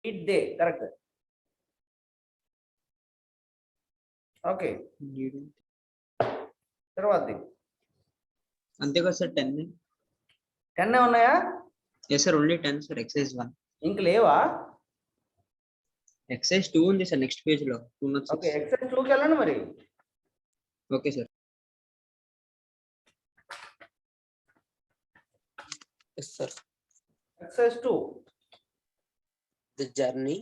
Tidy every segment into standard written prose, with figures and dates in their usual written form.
Eat they. Correct. Okay. తర్వాత అంతే కదా సార్ 10 10 ఉన్నాయా? yes sir, only 10 sir. exercise 1 ఇంక లేవా? exercise 2 ఉంది సార్ నెక్స్ట్ పేజ్ లో 206. ఓకే, ఎక్సర్సైజ్ 2కి వెళ్ళండి మరి. Okay sir. Yes, sir. Exercise 2. The journey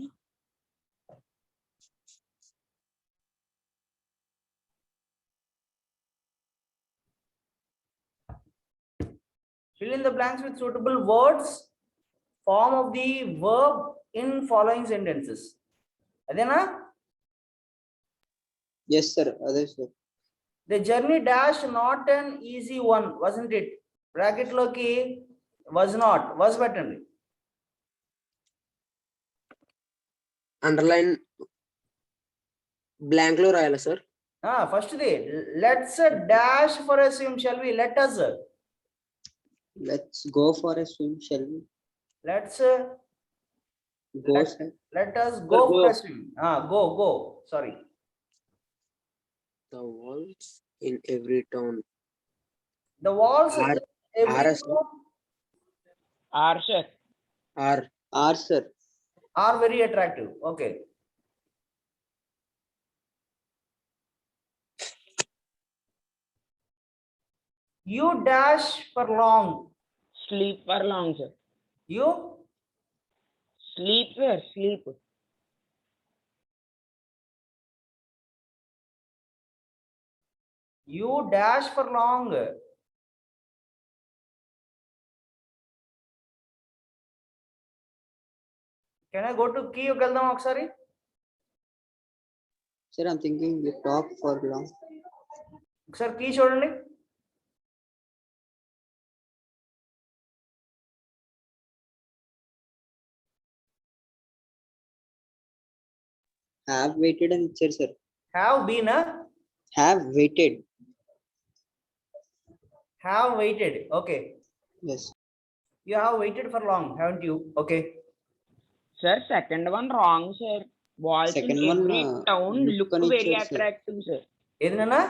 fill in the blanks with suitable words, form of the verb in following sentences. అదేనా? yes sir, అదే sir. The journey dash not an easy one, wasn't it? Bracket లోకి was not, was పెట్టండి. underline blank లో రాయాలా sir? First the let's dash for a swim, shall we? Let us let's go for a swim, shall we? let's go let, sir. let us go Sir, for go. a swim. Go, sorry. The walls in every town The walls Are- every are- town Are sir. are sir. are very attractive. Okay. You dash for long. Sleep for long sir. You Sleep sir. Sleep. dash for long. Can I go to key వెళ్దాం ఒకసారి? sir, I'm thinking we talk for long. ఒకసారి key చూడండి. have waited అని ఇచ్చారు sir. Have been, have waited. have waited. Okay. yes. You have waited for long, haven't you? Okay. Sir, second one wrong sir. Walls Second in one, every town look look అని very ఇచ్చారు sir. attractive sir. ఏదైనా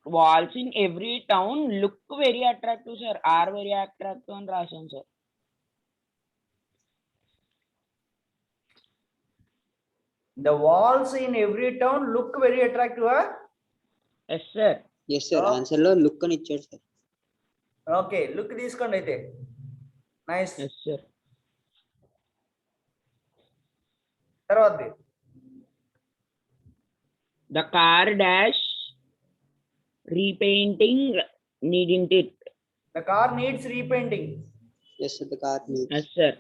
Walls in every town look very attractive sir. Are very attractive అని రాశాను sir. the walls in every town look very attractive. Yes sir. yes sir, Oh. Answer లో look అని ఇచ్చారు sir. Okay, look తీసుకోండి అయితే. Nice. Yes sir. తర్వాత The car dash repainting needn't it? the car needs repainting. yes sir, the car needs. Yes sir.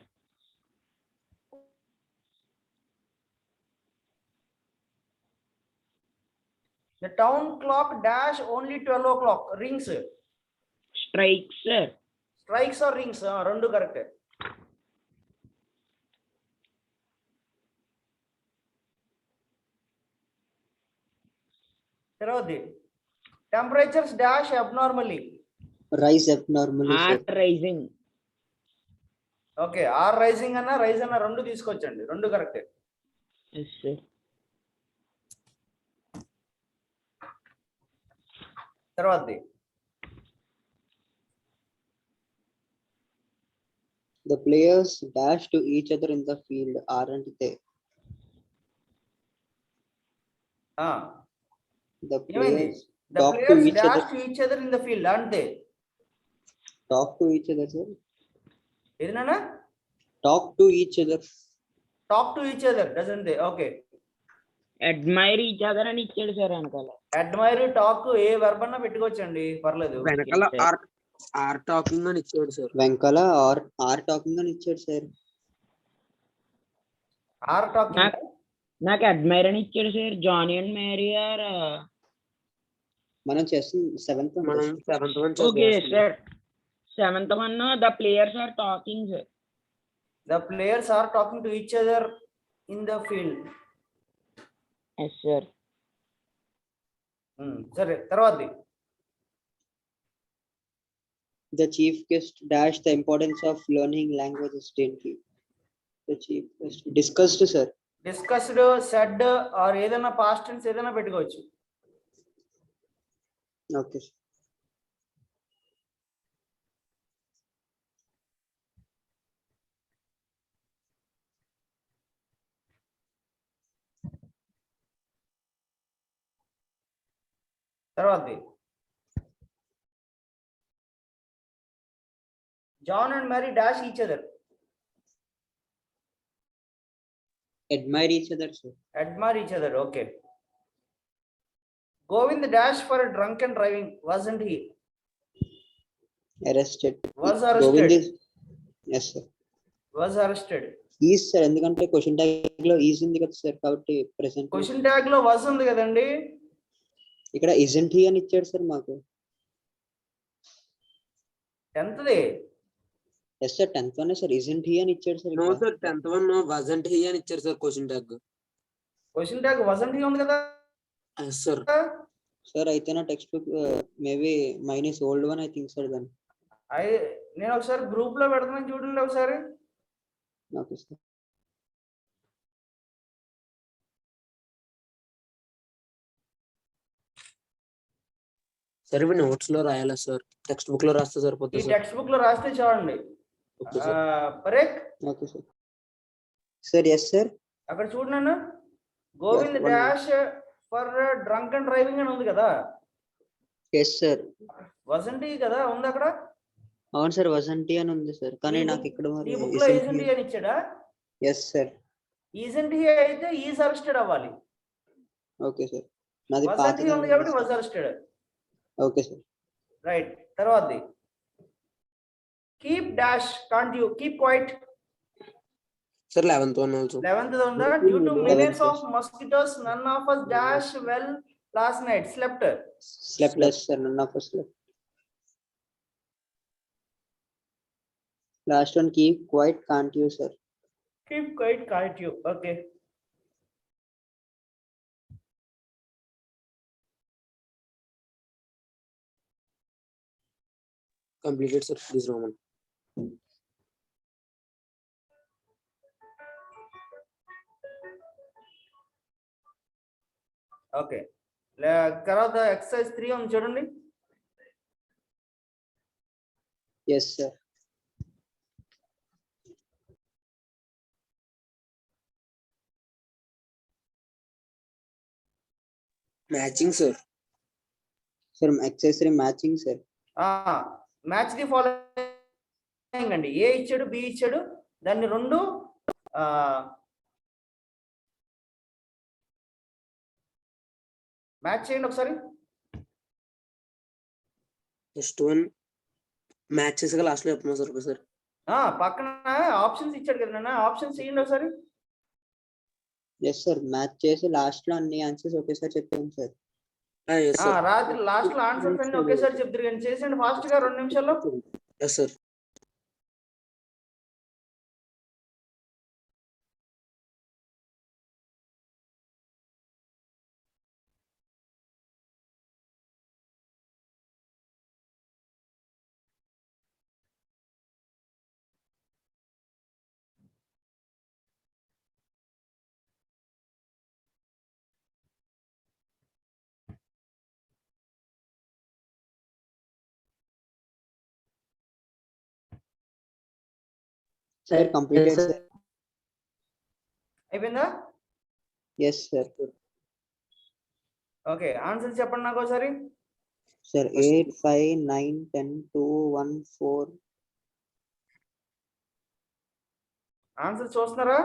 The town clock dash only 12 o'clock. Rings. Strikes sir. Strikes or rings? రెండు correct. తర్వాత temperatures dash abnormally. rise abnormally sir. Are rising. Okay, are rising అన్న rise అన్న రెండు తీసుకొచ్చండి, రెండు correct. Yes sir. తర్వాత the players dash to each other in the field, aren't they? the ఏమైంది? players The talk to players each dash other. to each other in the field, aren't they? talk to each other sir. ఏదైనా talk to each other. talk to each other, doesn't they? Okay. Admire each other అని ఇచ్చాడు sir వెనకాల. Admire, talk ఏ verb అన్నా పెట్టుకోవచ్చండి, పర్లేదు. వెనకాల are talking అని ఇచ్చాడు సార్. వెంకల ఆర్ టాకింగ్ అని ఇచ్చాడు సార్. Are talking. నాకు అడ్మైర్ అని ఇచ్చాడు sir. Johnny and Mary are మనం చేస్తుంది సెవెంత్. మనం 7th one okay sir. 7th one the players are talking sir. The players are talking to each other in the field. Yes sir. సరే, తర్వాత the chief guest dash the importance of learning languages, didn't he? The cheapest. Discussed, sir. Discussed, said are ఏదైనా past tense ఏదైనా పెట్టుకోవచ్చు. Okay. Sir. తర్వాతది John and Mary dash each other. Admire each other, sir. Admire each other. Okay. Govind dash for a drunken driving, wasn't he? Arrested. Was Govind arrested. is. Yes, sir. Was arrested. Is, sir. ఎందుకంటే question tag లో is ఉంది కదా sir, కాబట్టి present question tag లో was ఉంది కదండి. ఇక్కడ isn't he అని ఇచ్చాడు సార్ మాకు. 10th ది. Yes sir, 10th one sir, isn't he అని ఇచ్చాడు sir. No sir, 10th one wasn't he అని ఇచ్చారు sir question tag. Question tag wasn't he ఉంది కదా. సార్ సార్ అయితే నా text book maybe minus old one I think sir. దాన్ని నేను ఒకసారి గ్రూప్ లో పెడతాను చూడండి ఒకసారి. Okay sir. సార్ ఇవి నోట్స్ లో రాయాలా సార్, టెక్స్ట్ బుక్ లో రాస్తే ఈ సరిపోతుంది సార్. టెక్స్ట్ బుక్ లో రాస్తే చూడండి. Okay sir. Parekh okay sir. Sir yes sir. అక్కడ చూడండి, Govind Yes, one dash for drunk and driving అని ఉంది కదా. Yes sir. wasn't he కదా ఉంది అక్కడ. అవును సార్, wasn't he అని ఉంది సార్, కానీ ఈ నాకు book- ఇక్కడ మరి ఈ బుక్ లో isn't he అని ఇచ్చాడా. Yes sir. isn't he అయితే ఈజ్ అరెస్టెడ్ అవ్వాలి. Okay sir. నాది wasn't పాత he ఉంది కాబట్టి was arrested. Okay sir. Right. తర్వాతది keep dash can't you keep quiet. Sir 11th one also. 11th ఉందా. Due to millions of mosquitoes none of us dash well last night slept. Slept yes sir, none of us slept. Last one keep quiet can't you sir. Keep quiet can't you. Okay. Completed sir, please Roman. Okay. తర్వాత exercise 3 ఉంది చూడండి. Yes sir. Matching sir. Sir accessory matching sir. Match the following అండి. ఏ ఇచ్చాడు, B ఇచ్చాడు, దాన్ని రెండు match చేయండి ఒకసారి. ఫస్ట్ వన్ మ్యాచ్ చేసాక లాస్ట్ లో చెప్తున్నా సార్ ఒకసారి. పక్కన ఆప్షన్స్ ఇచ్చాడు కదా నాన్న, ఆప్షన్స్ చేయండి ఒకసారి. ఎస్ సార్, మ్యాచ్ చేసి లాస్ట్ లో అన్ని ఆన్సర్స్ ఒకేసారి చెప్పాను సార్. Yes sir. రాత్రి లాస్ట్ లో ఆన్సర్స్ అన్ని ఒకేసారి చెప్తారు కానీ చేసేయండి ఫాస్ట్ గా 2 నిమిషాల్లో. Yes sir. Sir completed sir. అయిపోయిందా. Yes sir. ఓకే, ఆన్సర్స్ చెప్పండి నాకు ఒకసారి. సార్ 8 5 9 10 2 1 4. ఆన్సర్ చూస్తున్నారా.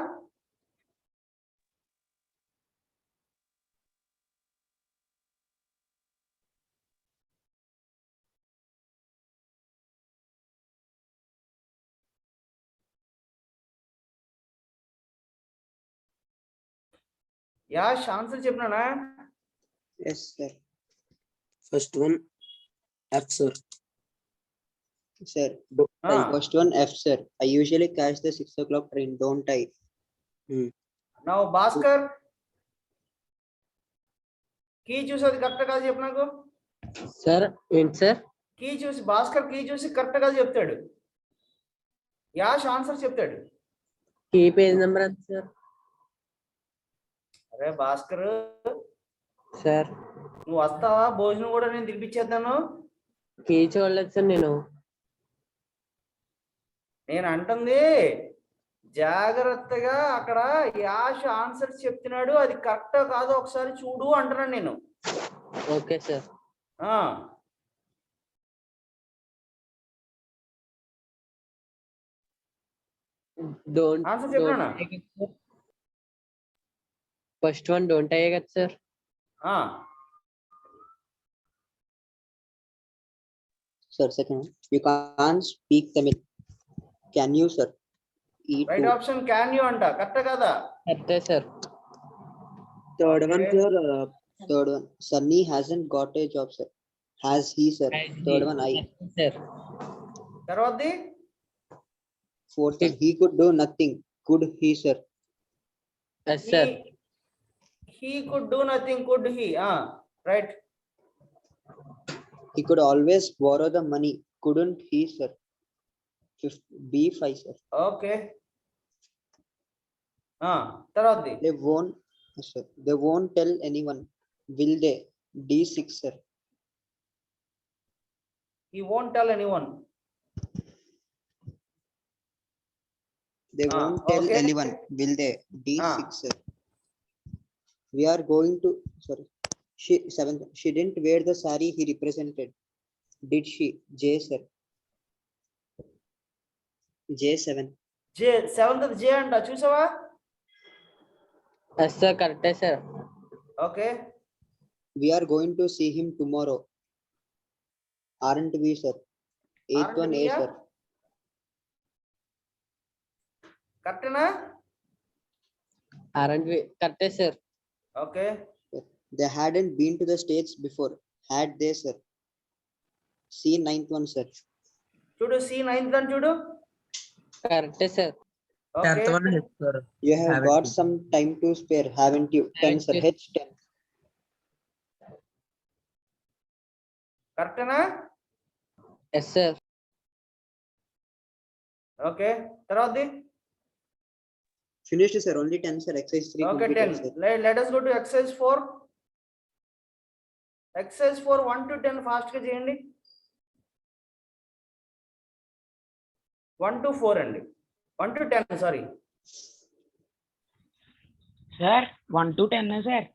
యాష్ ఆన్సర్ చెప్పినానా. Yes sir. First one F sir. Sir first one F sir. I usually catch the 6 o'clock train, don't I? Now Bhaskar key చూసి అది correct కాదు చెప్పు నాకు. సార్ ఏంటి సార్? కీ చూసి భాస్కర్ కీ చూసి కరెక్ట్ కాదు చెప్తాడు. యాష్ ఆన్సర్ చెప్తాడు. కీ పేజ్ నెంబర్ ఎంత సార్? అరే భాస్కర్, సార్ నువ్వు వస్తావా? భోజనం కూడా నేను తినిపించేద్దాను. కీ చూడలేదు సార్ నేను. నేను అంటుంది జాగ్రత్తగా అక్కడ యాష్ ఆన్సర్స్ చెప్తున్నాడు, అది కరెక్టో కాదో ఒకసారి చూడు అంటున్నాను నేను. Okay sir. ఆ డోంట్ ఆన్సర్ చెప్పినా? ఫస్ట్ వన్ డోంట్ అయ్యే కదా sir? Sir, second one. You can't speak Tamil. Can you, sir? Eat right food. Option can you అంట, కరెక్ట్ కదా? కరెక్టే sir. Third one, Okay. sir. Third one. Sunny hasn't got a job, sir. Has he, sir? Third one, I. Sir. తర్వాతది Fourth one, he could do nothing. Could he, sir? Yes sir. he could do nothing, could he? Right. He could always borrow the money. Couldn't he, sir? Fifth, B5, sir. Okay. తర్వాతది They won't, sir. They won't tell anyone. Will they? D6, sir. he won't tell anyone. They won't tell okay. anyone. Will they? D6, Ah. sir. We are going to, sorry. She, seventh. She didn't wear the sari he represented. Did she? J, sir. J7. Seventh J అంట, చూసావా? Yes sir, కరెక్టే sir. Okay. We are going to see him tomorrow. Aren't we, sir? Eighth Aren't one, we, A, yeah? sir. కరెక్టేనా? కరెక్టే sir. Okay. They hadn't been to the States before. Had they, sir? See ninth one, sir. చూడు, C ninth అని చూడు. కరెక్టే sir. Okay. You have Haven't got you? some time to spare, haven't you? 10, sir. Haven't H10. కరెక్టేనా? Yes sir. Okay. తర్వాతది Finished, sir. Only 10, sir. Exercise 3 ఓకే completed, 10. sir. let us go to exercise 4. exercise 4 1 to 10 fast గా చేయండి. 1 to 4 అండి. 1 to 10 sorry. Sir 1 to 10 sir.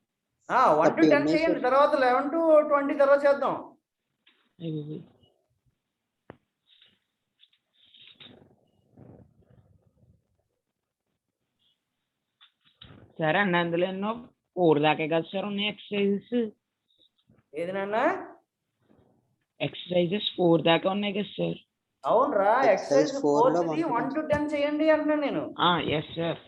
1 to 10 ఉన్నాయి, చేయండి, sir. తర్వాత 11 to 20 తర్వాత చేద్దాం. సార్ అన్న అందులో ఎన్నో 4 దాకే కదా సార్ ఉన్నాయి ఎక్సర్సైజెస్. ఏది నాన్న? ఎక్సర్సైజెస్ 4 దాకా ఉన్నాయి కదా సార్. అవునరా, Exercise ఎక్సర్సైజ్ 4 లో 4 1 to 10 చేయండి అంటున్నాను నేను. Yes sir.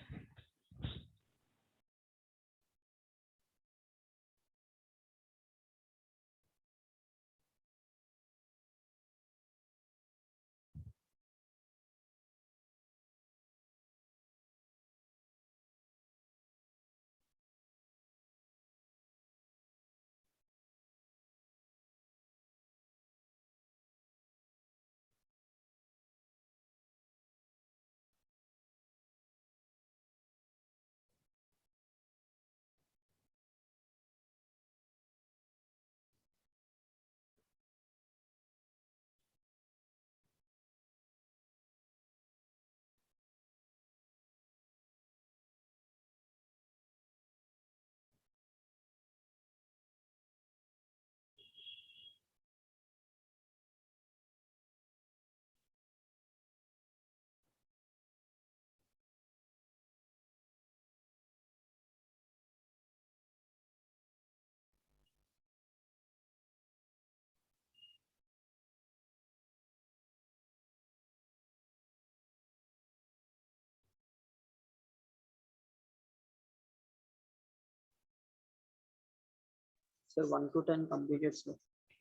Sir, 1 to 10 completed, sir.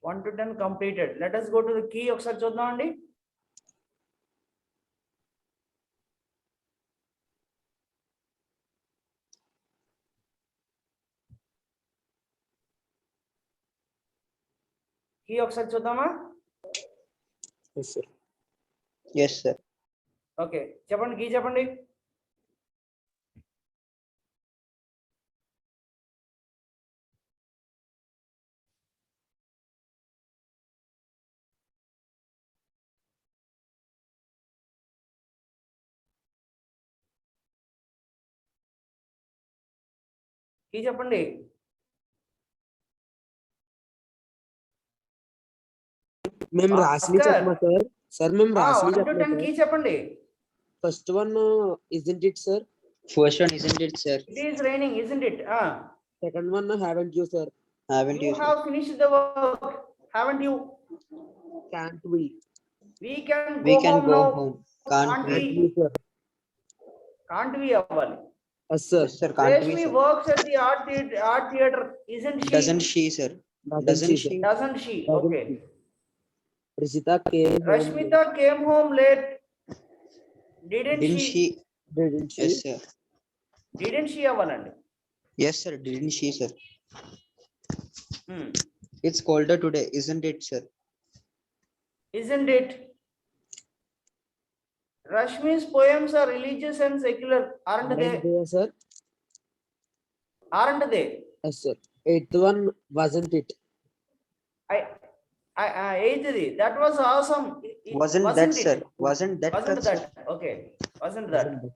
1 to 10 completed. Let us go to the key ఒకసారి చూద్దాం అండి. కీ ఒకసారి చూద్దామా? Yes, sir. Yes, sir. Okay చెప్పండి, కీ చెప్పండి. కీ చెప్పండి. మేము రాసి చెప్పమా సార్? సార్ మేము రాసి 1 to 10 కీ చెప్పండి. First one isn't it sir? First one, isn't it, sir? It is raining, isn't it? Second one haven't you sir? Haven't You you, sir? have finished the work, haven't you? Can't we? We can We go can home go now. home. Can't Can't we? we? sir? Can't we అవ్వాలి. Yes sir. Yes, sir. Can't we, Rashmi sir? works at the art theater, isn't she? Doesn't she, sir? Doesn't she, she? sir? Doesn't she? Doesn't Okay. she? Rishita came home Rashmita came home late. Didn't Didn't she? she? didn't she? Yes, sir. Didn't she అవ్వాలండి. Yes, sir. Didn't she, sir? Hmm. It's colder today, isn't it, sir? Isn't it? Rashmi's poems are religious and secular, aren't Aren't they? they, sir? Aren't they? Yes sir. Eighth one wasn't it? Eighth, that was awesome. Wasn't that, it? sir? Wasn't that, Wasn't sir? that? Okay. Wasn't that? Wasn't it?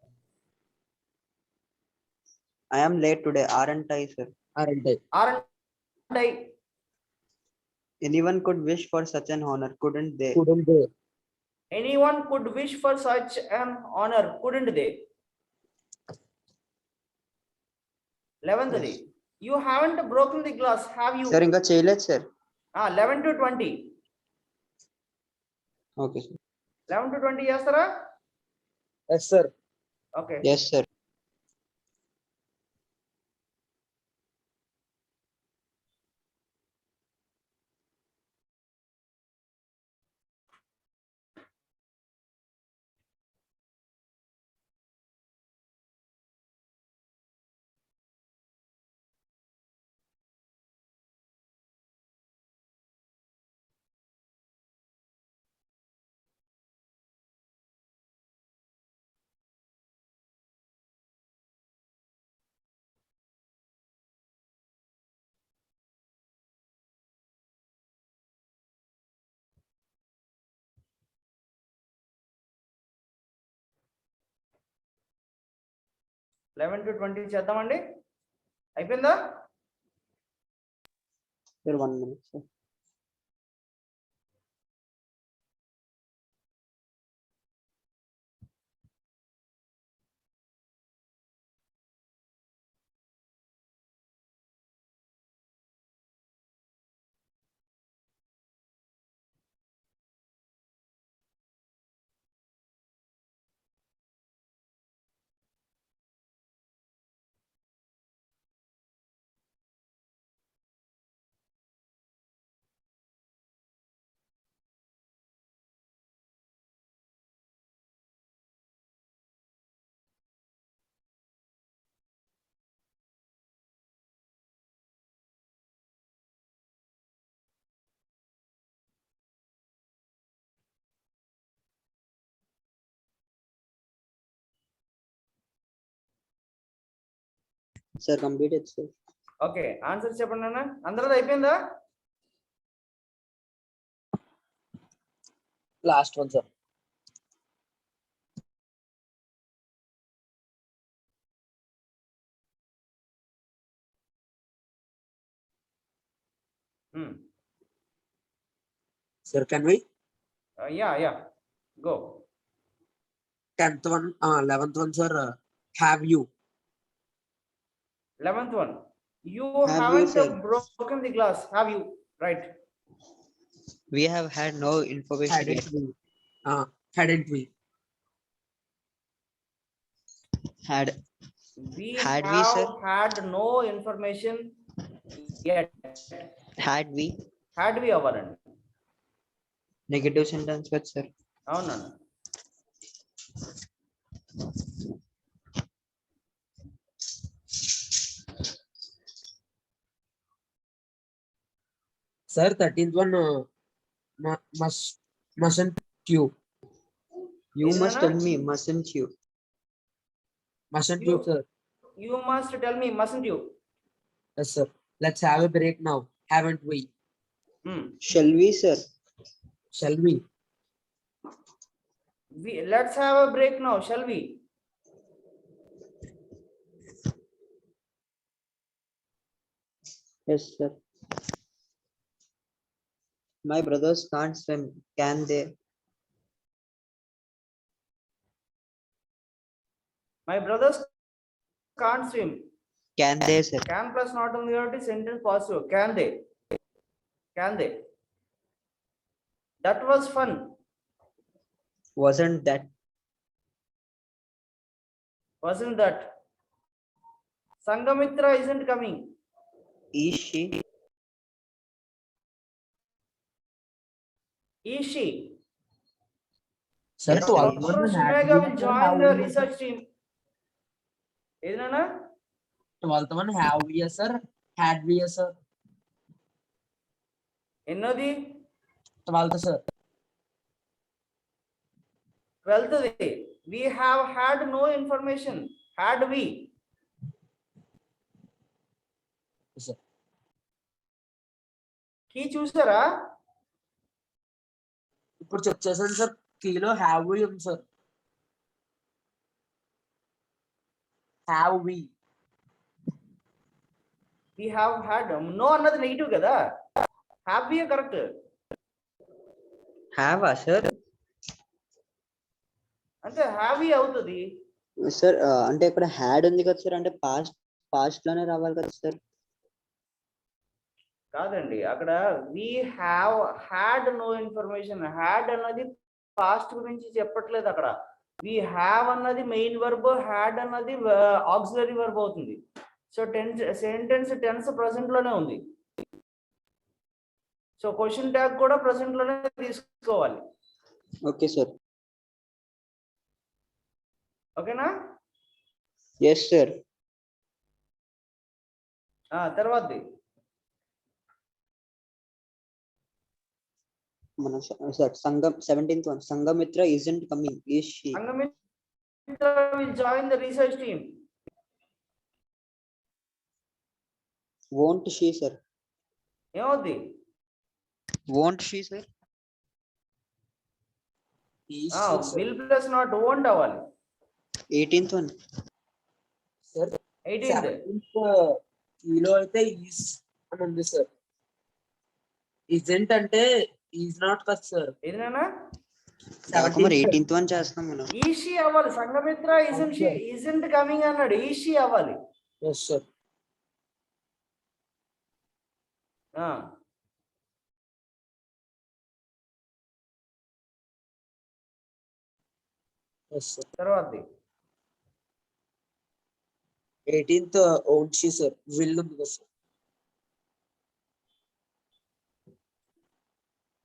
I am late today, aren't I, sir? Aren't I? Aren't I? Anyone could wish for such an honor, couldn't they? Couldn't they? Anyone could wish for such an honor, couldn't they? 11th day. You haven't broken the glass, have you? Sir, ఇంకా చేయలేదు, sir. 11 to 20. Okay, sir. 11 to 20 చేస్తారా? Yes sir. Okay. Yes, sir. Eleven to 20 చేద్దామండి. అయిపోయిందా? Sir, 1 minute, sir. Sir, completed, sir. Okay, answer చెప్పండి అన్న. అందరిది అయిపోయిందా? Last one sir. Sir, can we? Yeah. Go. 10th one, 11th one sir. Have you? 11th one. You Have you, haven't sir? broken the glass, have you? Right. We have had no information yet. Hadn't we? Hadn't we? Had We Had we, have sir? had no information yet. had we? Had we అవ్వాలండి. Negative sentence, what, sir? అవునన్న. Sir, 13th one mustn't you? You must ಏನನ್ನ? tell me, mustn't you? Mustn't you, You- sir? You must tell me, mustn't you? Yes sir. Let's have a break now. Haven't we? Shall we, sir? Shall we? Let's have a break now, shall we? Yes, sir. My brothers can't swim, can they? My brothers can't swim. Can they, sir? Can plus not only is sentence possible. Can they? Can they? That was fun. Wasn't that? Wasn't that? Sangamitra isn't coming. Is she? Is she? Sir, Yes, Dr. sir. 12th one had Sumega we, will sir. join Have the we, sir? research team. Edna? 12th one have we, sir? Had we, sir? Ennodi? 12th, sir. 12th day. We have had no information. Had we? Sir. Key చూసారా? ఇప్పుడు check చేశాను sir, కీలో have we ఉంది sir. Have we. We have had no అన్నది negative కదా. Have we కరెక్ట్? Have, sir? అంటే have we అవుతుంది. సార్ అంటే ఇక్కడ హ్యాడ్ ఉంది కదా సార్, అంటే పాస్ట్ లోనే రావాలి కదా సార్. కాదండి, అక్కడ we have had no information. had అన్నది పాస్ట్ గురించి చెప్పట్లేదు అక్కడ. we have అన్నది మెయిన్ వర్బ్, had అన్నది ఆక్సిలరీ వర్బ్ అవుతుంది. సో సెంటెన్స్ టెన్స్ ప్రెసెంట్ లోనే ఉంది. సో క్వశ్చన్ ట్యాగ్ కూడా ప్రెసెంట్ లోనే తీసుకోవాలి. Okay sir. ఓకేనా? Yes sir. తర్వాతది మన sir Sangam 17th one. Sangamitra isn't coming. Is she? Sangamitra will join the research team. Won't she, sir? ఏమవుద్ది? Won't she, sir? will plus not won't అవ్వాలి. 18th one. Sir 18th. కీలో అయితే is అని ఉంది sir. Isn't అంటే is not కదా sir. ఏదైనా మరి 18th one చేస్తాం మనం. ఈషి అవ్వాలి. సంగమిత్ర isn't కమింగ్ అన్నాడు. ఈషి అవ్వాలి. Yes sir. Yes sir. తర్వాత 18th own she sir. Will ఉంది కదా సార్.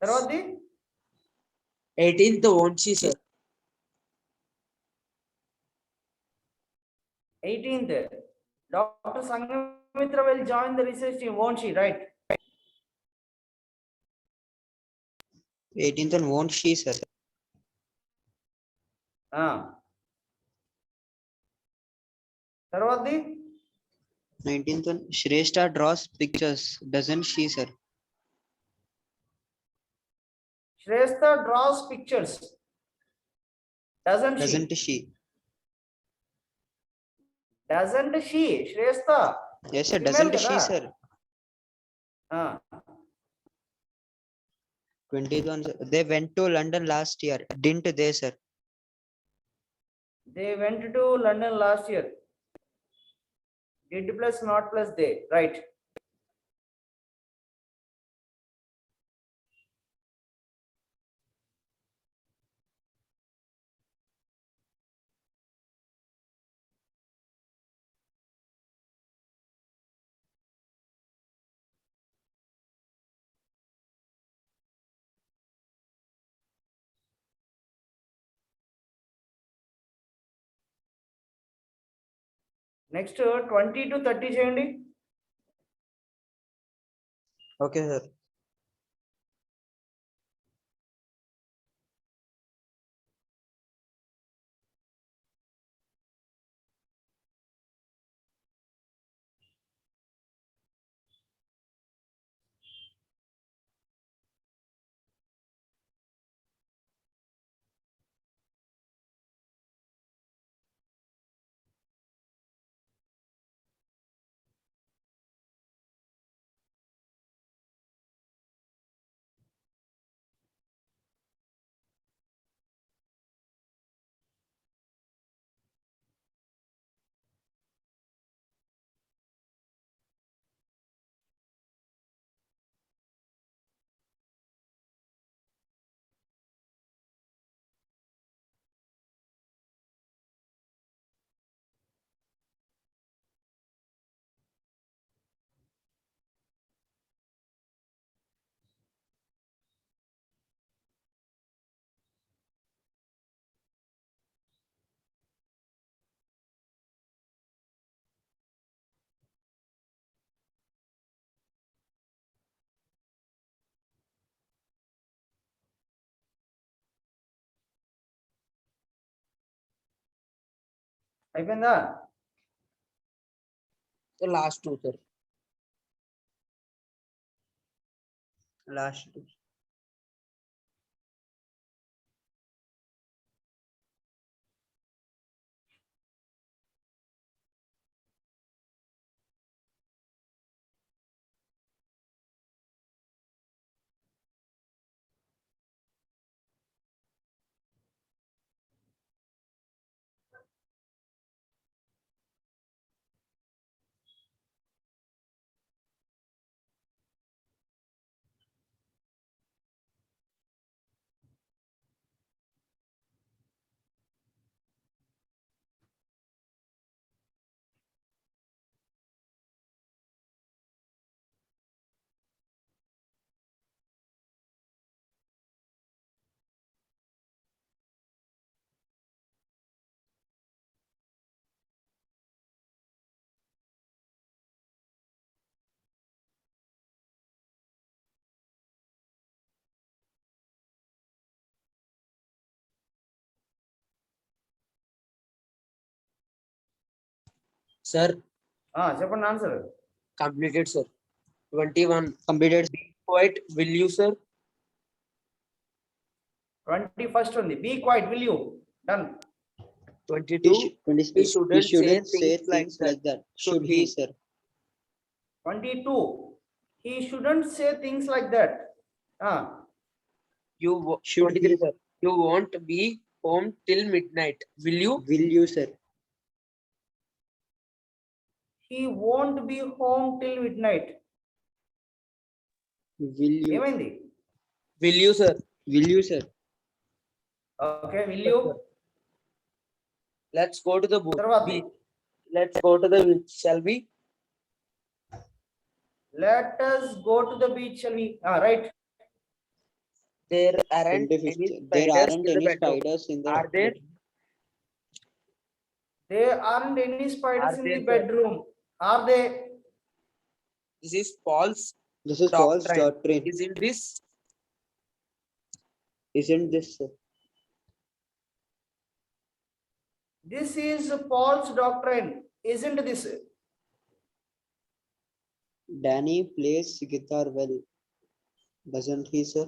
తర్వాత 18th own she sir. 18th Dr. Sangamitra will join the research team, won't she? Right? 18th one won't she, sir? తర్వాత 19th one Shrestha draws pictures, doesn't she, sir? Shrestha draws pictures, doesn't she? Doesn't she? Shrestha. Yes sir. Female Doesn't she, కదా? sir? 20th one, sir. They went to London last year, didn't they, sir? They went to London last year. Did plus not plus they, right? Next 20 to 30 చేయండి. Okay, sir. అయిపోయిందా? Last two sir. Last. Sir చెప్పండి answer. Completed sir. 21 Completed. Quiet will you sir. 21st ఉంది. Be quiet, will you. Done. 22 He shouldn't shouldn't say say things things like that. Should he, sir? 22 he shouldn't say things like that. Should 23 he? sir. You won't be home till midnight. Will you? Will you, sir? he won't be home till midnight. Will you? ఏమైంది? Will you sir? Will you, sir? Okay, will you. Let's go to the తర్వాత beach. Let's go to the beach, shall we? let us go to the beach, shall we? Right. There aren't 25th. any There spiders aren't in the any bedroom. spiders in the Are there? There aren't any spiders Are in there, the sir? bedroom. Are they? This is false This is false doctrine. Isn't this? Isn't this, sir? This is false doctrine, isn't this? Danny plays guitar well, doesn't he, sir?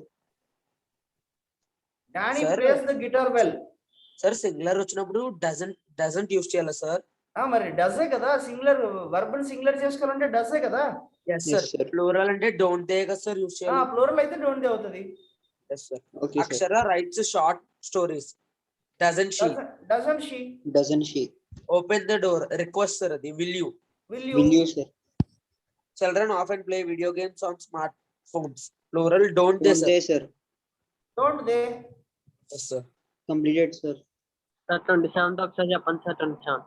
Danny Sir. plays the guitar well. Sir, singular వచ్చినప్పుడు doesn't use చేయాలా sir? మరి డజే కదా, singular verb singular చేసుకోవాలంటే డజే కదా. yes Yes, sir. sir. Plural అంటే don't they కదా sir use చేయాలి. Plural అయితే డోంట్ దే అవుతుంది. yes sir. Okay, sir. Akshara writes short stories. doesn't she? Doesn't she? Doesn't she? Open the door. Request sir అది. will you? Will Will you? you, sir? Children often play video games on smartphones. Plural don't they Don't sir? they, sir? Don't they? yes sir. Completed, sir. Sir 27th ఒకసారి చెప్పండి sir. 27th.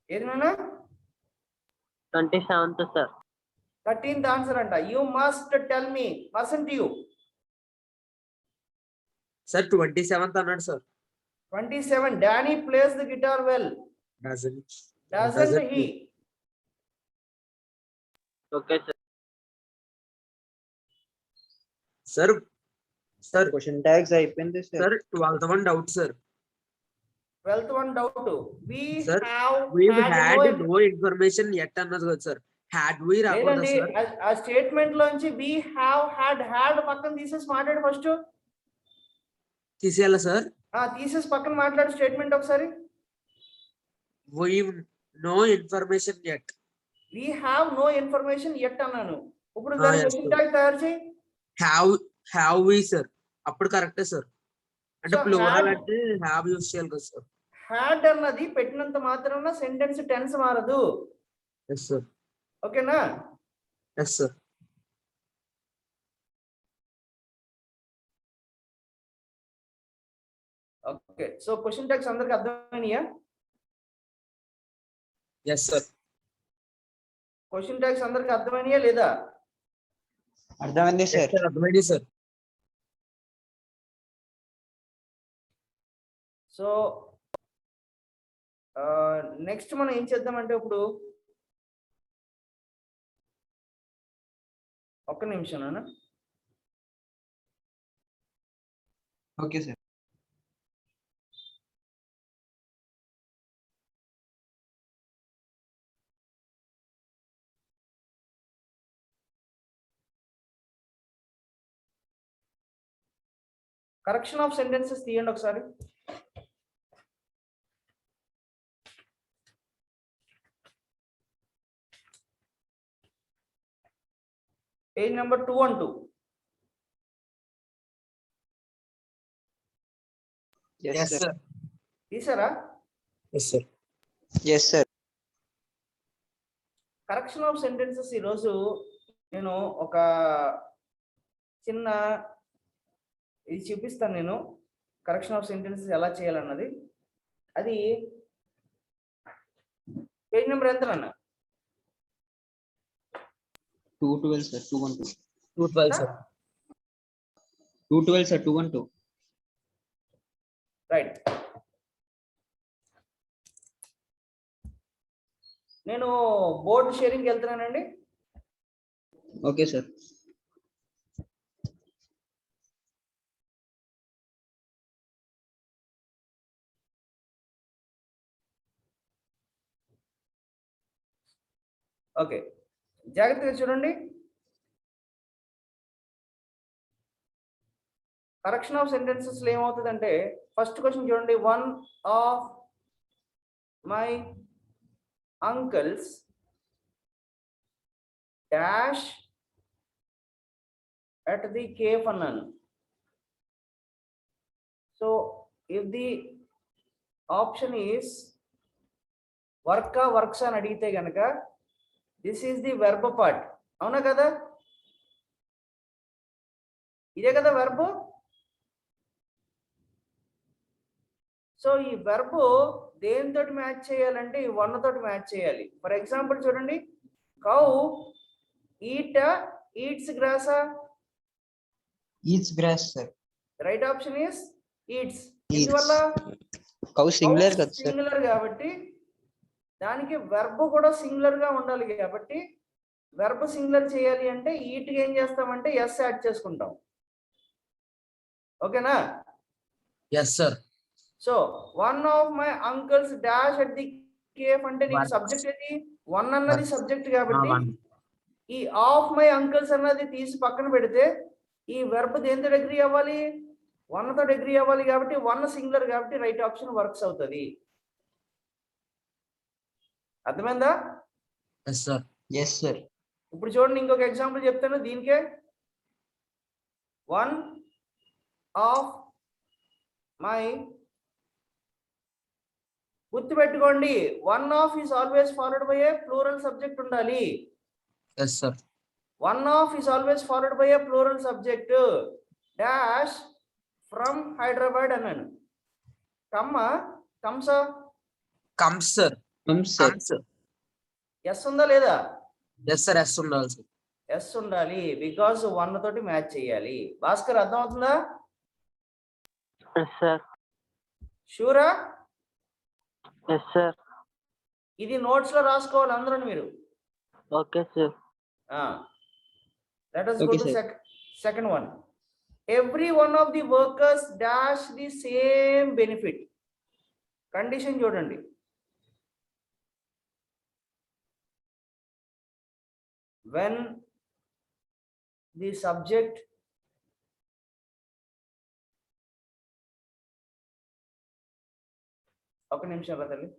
ఏది నాన్న? 27th sir. 13th answer అంట. You must tell me. Mustn't you? Sir 27th అన్నాడు sir. 27. Danny plays the guitar well. Doesn't he? Okay sir. Sir Question tags అయిపోయింది, sir. sir 12th one doubt sir. 12th one doubt. Sir, have We've had had no no information yet అన్నది కదా sir. had we రాకూడదా లేదండి, sir? ఆ statement లోంచి we have had పక్కన తీసేసి మాట్లాడు ఫస్ట్. తీసేయాలా సార్? తీసేసి పక్కన మాట్లాడు స్టేట్మెంట్ ఒకసారి. we've no information yet. we have no information yet అన్నాను. ఇప్పుడు yes, దాని క్వశ్చన్ sir. ట్యాగ్ తయారు చేయి. have we sir? అప్పుడు కరెక్టే సార్. అంటే So, ప్లూరల్ had- అంటే have యూస్ చేయాలి కదా సార్. had అన్నది పెట్టినంత మాత్రాన సెంటెన్స్ టెన్స్ మారదు. yes sir. ఓకేనా? yes sir. Okay, so question tags అందరికి అర్థమైనయా? yes sir. క్వశ్చన్ ట్యాగ్స్ అందరికి అర్థమైనయా లేదా? అర్థమైంది, yes sir. sir. అర్థమైంది సార్. సో నెక్స్ట్ మనం ఏం చేద్దామంటే ఇప్పుడు ఒక్క నిమిషం నాన్న. Okay, sir. Correction of sentences తీయండి ఒకసారి. Page number 212. Yes, sir. తీసారా? Yes, sir. Yes, sir. Correction of sentences ఈరోజు నేను ఒక చిన్న ఇది చూపిస్తాను. నేను కరెక్షన్ ఆఫ్ సెంటెన్సెస్ ఎలా చేయాలన్నది. అది పేజ్ నెంబర్ ఎంత అన్న? 212, sir. 212. 212, sir. 212, sir. 212. రైట్. నేను బోర్డ్ షేరింగ్కి వెళ్తున్నానండి. Okay, sir. ఓకే, జాగ్రత్తగా చూడండి. కరెక్షన్ ఆఫ్ సెంటెన్సెస్ ఏమవుతుందంటే ఫస్ట్ క్వశ్చన్ చూడండి. One of my uncles dash at the cave అన్నాను. So if the option is works అని అడిగితే గనక this is the verb part. అవునా కదా? ఇదే కదా వెర్బ్. సో ఈ వెర్బ్ దేనితో మ్యాచ్ చేయాలంటే ఈ వన్ తోటి మ్యాచ్ చేయాలి. ఫర్ ఎగ్జాంపుల్ చూడండి, కౌ ఈట్స్ గ్రాసా? Eats grass, sir. Right option is eats. Eats. ఎందువల్ల? Cow singular కదా, sir. సింగులర్ కాబట్టి దానికి వెర్బ్ కూడా సింగులర్ గా ఉండాలి. కాబట్టి వెర్బ్ సింగులర్ చేయాలి అంటే ఈట్ ఏం చేస్తామంటే ఎస్ యాడ్ చేసుకుంటాం. ఓకేనా? Yes, sir. So one of my uncles dash at the cafe అంటే నీకు One. సబ్జెక్ట్ ఏది? వన్ అన్నది సబ్జెక్ట్ కాబట్టి One. ఈ ఆఫ్ మై అంకల్స్ అన్నది తీసి పక్కన పెడితే ఈ వెర్బ్ దేంతో అగ్రీ అవ్వాలి? వన్ తోటి అగ్రీ అవ్వాలి. కాబట్టి వన్ సింగులర్ కాబట్టి రైట్ ఆప్షన్ వర్క్స్ అవుతుంది. అర్థమైందా? Yes, sir. Yes, sir. ఇప్పుడు చూడండి, ఇంకొక ఎగ్జాంపుల్ చెప్తాను దీనికే. వన్ ఆఫ్ మై, గుర్తుపెట్టుకోండి, one of is always followed by a plural subject ఉండాలి. Yes, sir. One of is always followed by a plural subject. Dash from Hyderabad అన్నాను. కమ్సా? Comes, sir. Comes, sir. Comes, sir. S ఉందా లేదా? Yes, sir. Yes, ఉండాలి, sir. S ఉండాలి. Because one తోటి match చేయాలి. భాస్కర్ అర్థమవుతుందా? Yes, sir. షూరా? Yes, sir. ఇది నోట్స్ లో రాసుకోవాలి అందరూ మీరు. Okay, sir. Let us go Okay, to sir. second one. Every one of the workers dash the same benefit. Condition చూడండి. When the subject ఒక నిమిషం తల్లి.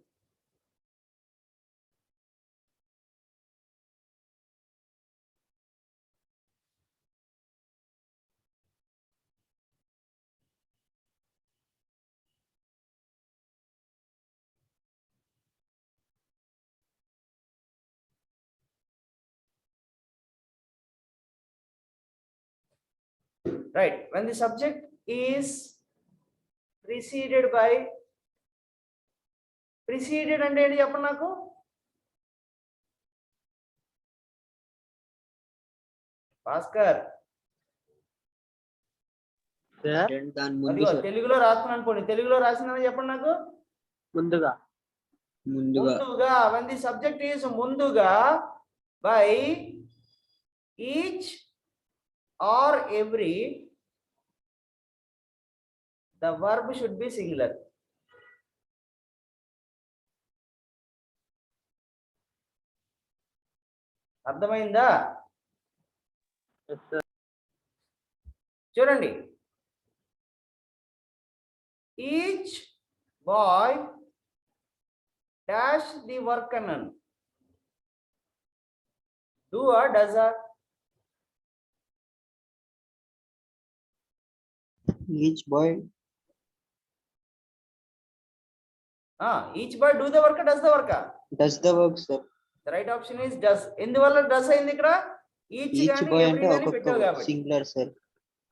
Right, when the subject is preceded by, preceded అంటే ఏంటి చెప్పండి నాకు? Bhaskar Sir. దాని ముందు, అదిగో sir. తెలుగులో రాస్తున్నాను పోనీ, తెలుగులో రాసిందని చెప్పండి నాకు. ముందుగా. ముందుగా, when the subject is ముందుగా by each or every, the verb should be singular. అర్థమైందా? Yes, sir. చూడండి, each boy dash the work అన్నాను. డూ ఆ డస్ ఆ? Each boy each boy do the work does the work. does the work, sir. The right option is does. ఎందువల్ల does అయింది ఇక్కడ? Each Each గాని boy every అంటే గాని ఒక్కొక్క పెట్టావు కాబట్టి. singular, sir.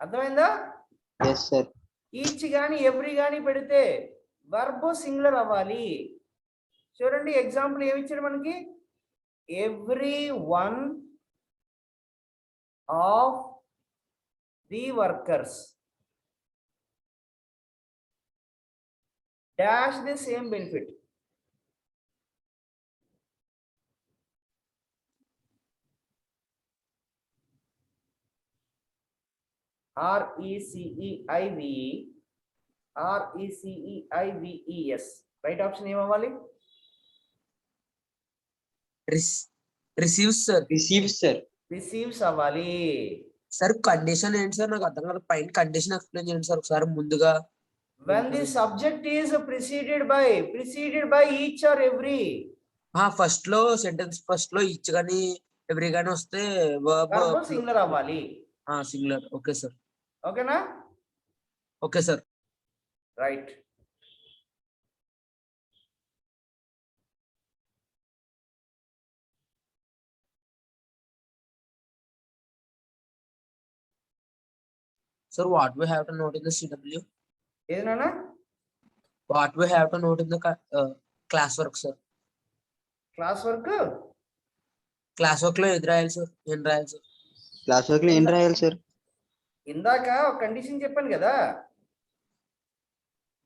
అర్థమైందా? Yes, sir. ఈచ్ గాని ఎవ్రీ గాని పెడితే వర్బ్ సింగులర్ అవ్వాలి. చూడండి ఎగ్జాంపుల్ ఏమి ఇచ్చాడు మనకి? Every one of the workers dash the same benefit. RECEIVES. Right option ఏమవ్వాలి? Receives sir. Receives, sir. Receives అవ్వాలి. సార్ కండిషన్ ఏంటి సార్? నాకు అర్థం కాదు. పైన కండిషన్ ఎక్స్ప్లెయిన్ చేయండి సార్ ఒకసారి ముందుగా. when the subject is preceded by each or every. First లో సెంటెన్స్ ఫస్ట్ లో ఇచ్ గానీ ఎవ్రీ గానీ వస్తే verb వర్బ్ సింగులర్ అవ్వాలి. సింగులర్. Okay sir. ఓకేనా? Okay sir. Right. Sir, what we have to note in the CW? ఏదైనా What we have to note in the classwork, sir? Class work Classwork లో ఏది రాయాలి sir? ఏం రాయాలి sir? Classwork లో ఏం రాయాలి, sir? ఇందాక ఒక కండిషన్ చెప్పాను కదా.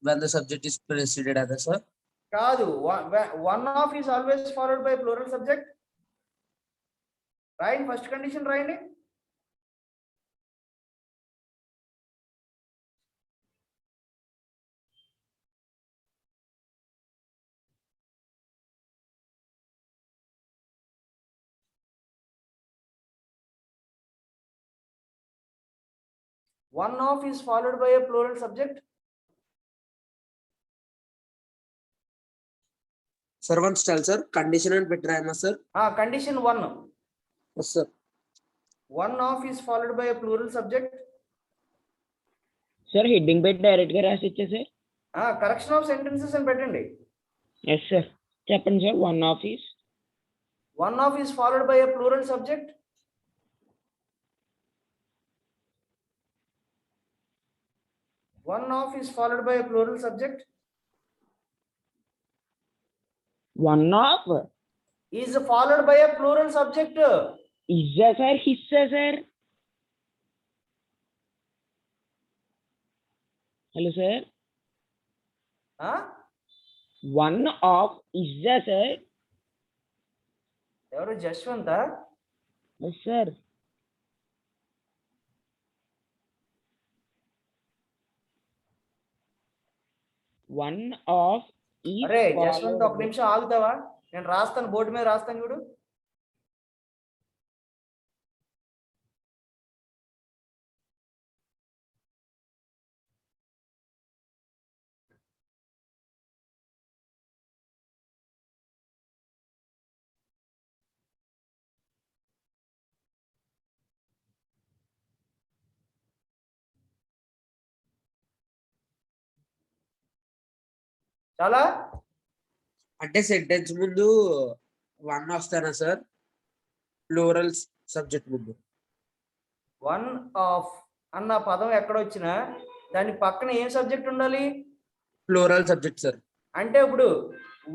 When the subject is preceded as sir? కాదు, one of is always followed by plural subject. రాయండి, ఫస్ట్ కండిషన్ రాయండి. One of is followed by a plural subject. Sir, once tell sir, condition and bit rhyme, sir. Condition one. Yes, sir. One of is followed by a plural subject. Sir, heading bit direct గా రాసి ఇచ్చేసే. Correction of sentences and పెట్టండి. Yes, sir. చెప్పండి sir. One of is followed by a plural subject. One of is followed by a plural subject. One of is followed by a plural subject. Is sir, his sir. Hello sir. One of is sir. ఎవరు జశ్వంత? Yes sir. One of is అరే జశ్వంత్, ఒక నిమిషం ఆగుతావా? నేను రాస్తాను, board మీద రాస్తాను చూడు. చాలా అంటే సెంటెన్స్ ముందు వన్ వస్తానా సార్? ప్లూరల్ సబ్జెక్ట్ ముందు వన్ ఆఫ్ అన్న పదం ఎక్కడొచ్చినా దాని పక్కన ఏం సబ్జెక్ట్ ఉండాలి? Plural subject sir. అంటే ఇప్పుడు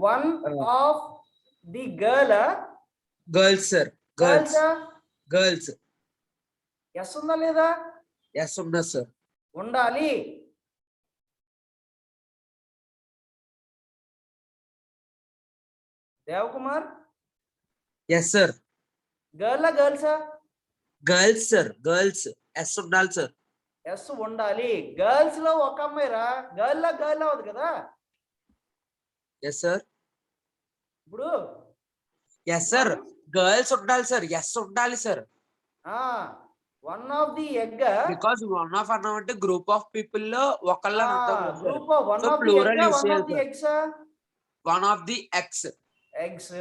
one of the girl. Girls sir. Girls. S ఉందా లేదా? ఎస్ ఉన్నది సార్. ఉండాలి. దేవకుమార్. Yes sir. గర్ల్సా? Girls sir. గర్ల్స్. ఎస్ ఉండాలి సార్. ఎస్ ఉండాలి. గర్ల్స్ లో ఒక అమ్మాయి రా, గర్ల్ అవదు కదా. Yes sir. ఇప్పుడు ఎస్ సార్. గర్ల్స్ ఉండాలి సార్. ఎస్ ఉండాలి sir. One of the egg because one of అన్నాం అంటే గ్రూప్ ఆఫ్ పీపుల్ లో ఒకళ్ళ అని అర్థం కదా sir. Group of one So, of the plural egg use one of the చేయాలి eggs one of the ex eggs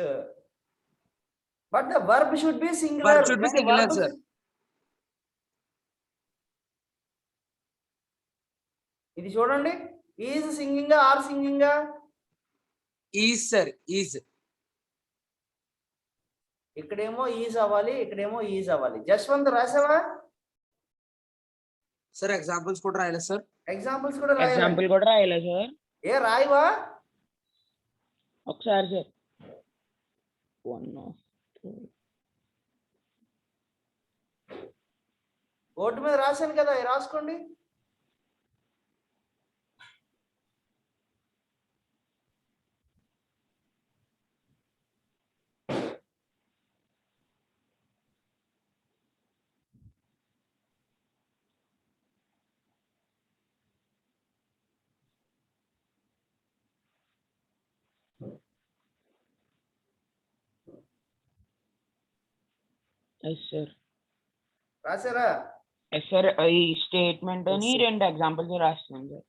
but the verb should be singular should be singular, sir. ఇది చూడండి, is singing are singing, is sir is. ఇక్కడేమో is అవ్వాలి, ఇక్కడేమో is అవ్వాలి. Jaswanth రాసావా? Sir examples కూడా రాయలేదు sir. Examples కూడా రాయాలి. ఎగ్జాంపుల్ కూడా రాయలే సార్. ఏ రాయవా? ఒకసారి సార్. 1 బోర్డు మీద రాశాను కదా, రాసుకోండి. Yes sir. రాశారా? Yes sir. ఈ స్టేట్మెంట్ అని Yes, sir. 2 ఎగ్జాంపుల్స్ రాస్తున్నాను సార్.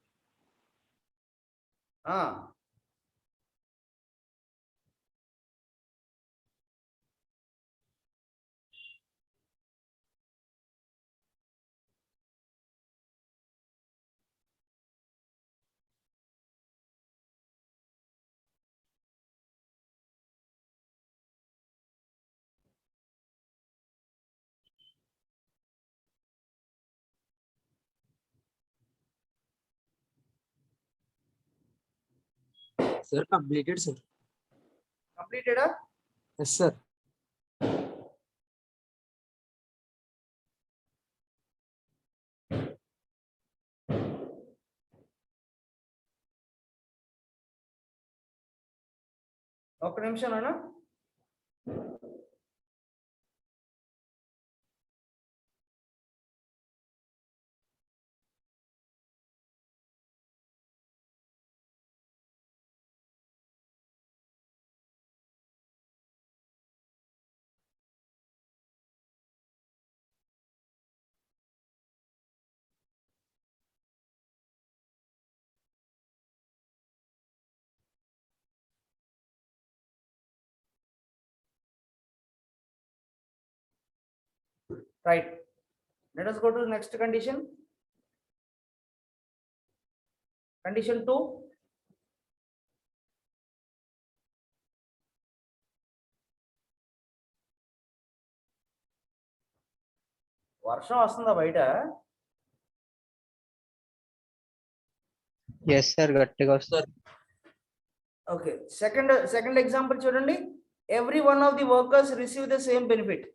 Sir completed sir. కంప్లీటెడా? Yes sir. ఒక్క నిమిషం అన్న. Right. Let us go to the next condition. Condition 2. వర్షం వస్తుందా బయట? ఎస్ సార్, గట్టిగా వస్తుంది. ఓకే, సెకండ్ ఎగ్జాంపుల్ చూడండి. Every one of the workers receive the same benefit.